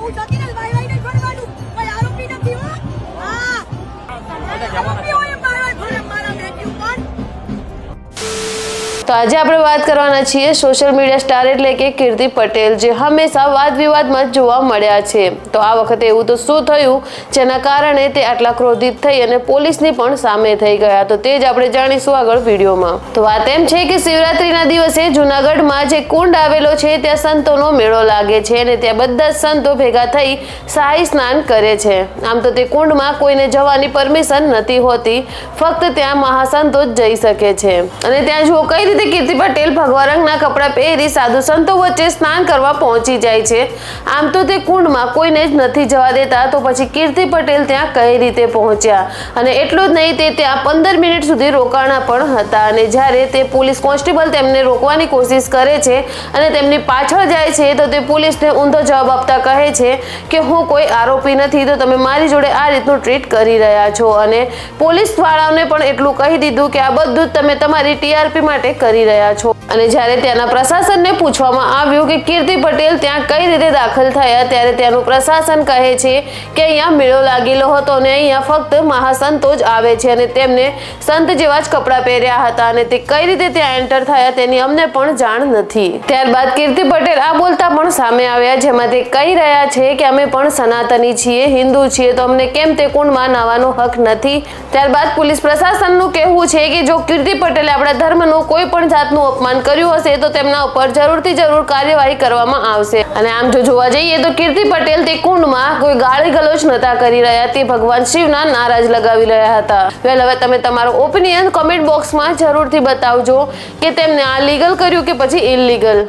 હું જતીને વાય નહીં ફરવાનું, કોઈ આરોપી નથી હો. હા આરોપી હોય મારા ઘરે મારા બેટી ઉપર. તો આજે આપણે વાત કરવાના છીએ સોશિયલ મીડિયા સ્ટાર એટલે કે કીર્તિ પટેલ, જે હંમેશા વાદ વિવાદમાં જોવા મળ્યા છે. તો આ વખતે એવું તો શું થયું જેના કારણે તે આટલા ક્રોધિત થઈ અને પોલીસની પણ સામે થઈ ગયા, તો તે જ આપણે જાણીશું આગળ વિડીયોમાં. તો વાત એમ છે કે શિવરાત્રીના દિવસે જૂનાગઢમાં જે કુંડ આવેલો છે ત્યાં સંતોનો મેળો લાગે છે અને ત્યાં બધા જ સંતો ભેગા થઈ શાહી સ્નાન કરે છે. આમ તો તે કુંડમાં કોઈને જવાની પરમિશન નથી હોતી, ફક્ત ત્યાં મહાસંતો જ જઈ શકે છે. અને ત્યાં જો કઈ રીતે કીર્તિ પટેલ ભગવા રંગના કપડાં પહેરી સાધુ સંતો વચ્ચે સ્નાન કરવા પહોંચી જાય છે. આમ તો તે કુંડમાં કોઈને જ નથી જવા દેતા, તો પછી કીર્તિ પટેલ ત્યાં કઈ રીતે પહોંચ્યા? અને એટલું જ નહીં, તે ત્યાં 15 મિનિટ સુધી રોકાણા પણ હતા. અને જ્યારે તે પોલીસ કોન્સ્ટેબલ તેમને રોકવાની કોશિશ કરે છે અને તેમની પાછળ જાય છે, તો તે પોલીસને ઊંધો જવાબ આપતા કહે છે કે હું કોઈ આરોપી નથી, તો તમે મારી જોડે આ રીતનું ટ્રીટ કરી રહ્યા છો. અને પોલીસ વાળાઓને પણ એટલું કહી દીધું કે આ બધું જ તમે તમારી ટીઆરપી માટે કરી રહ્યા છો. અને જ્યારે ત્યાંના પ્રશાસનને પૂછવામાં આવ્યું કે કીર્તિ પટેલ ત્યાં કઈ રીતે દાખલ થયા, ત્યારે ત્યાંનું પ્રશાસન કહે છે કે અહીંયા મેળો લાગેલો હતો અને અહીંયા ફક્ત મહાસંતો જ આવે છે અને તેમને સંત જેવા જ કપડાં પહેર્યા હતા અને તે કઈ રીતે ત્યાં એન્ટર થયા તેની અમને પણ જાણ નથી. ત્યારબાદ કીર્તિ પટેલ આ બોલતા પણ સામે આવ્યા, જેમાં તે કહી રહ્યા છે કે અમે પણ સનાતની છીએ, હિન્દુ છીએ, તો અમને કેમ તે કુંડમાં નાવાનો હક નથી. ત્યારબાદ પોલીસ પ્રશાસનનું કહેવું છે કે જો કીર્તિ પટેલે આપણા ધર્મનું કોઈ પણ જાતનું અપમાન કર્યું હશે તો તેમના ઉપર જરૂર કાર્યવાહી કરવામાં આવશે. અને આમ જો જોવા જઈએ તો કીર્તિ પટેલ તે કુંડમાં કોઈ ગાળી ગલોચ નતા કરી રહ્યા, તે ભગવાન શિવના નારા જ લગાવી રહ્યા હતા. વેલ, હવે તમે તમારો ઓપિનિયન કમેન્ટ બોક્સમાં જરૂરથી બતાવજો કે તેમને આ લીગલ કર્યું કે પછી ઇલીગલ.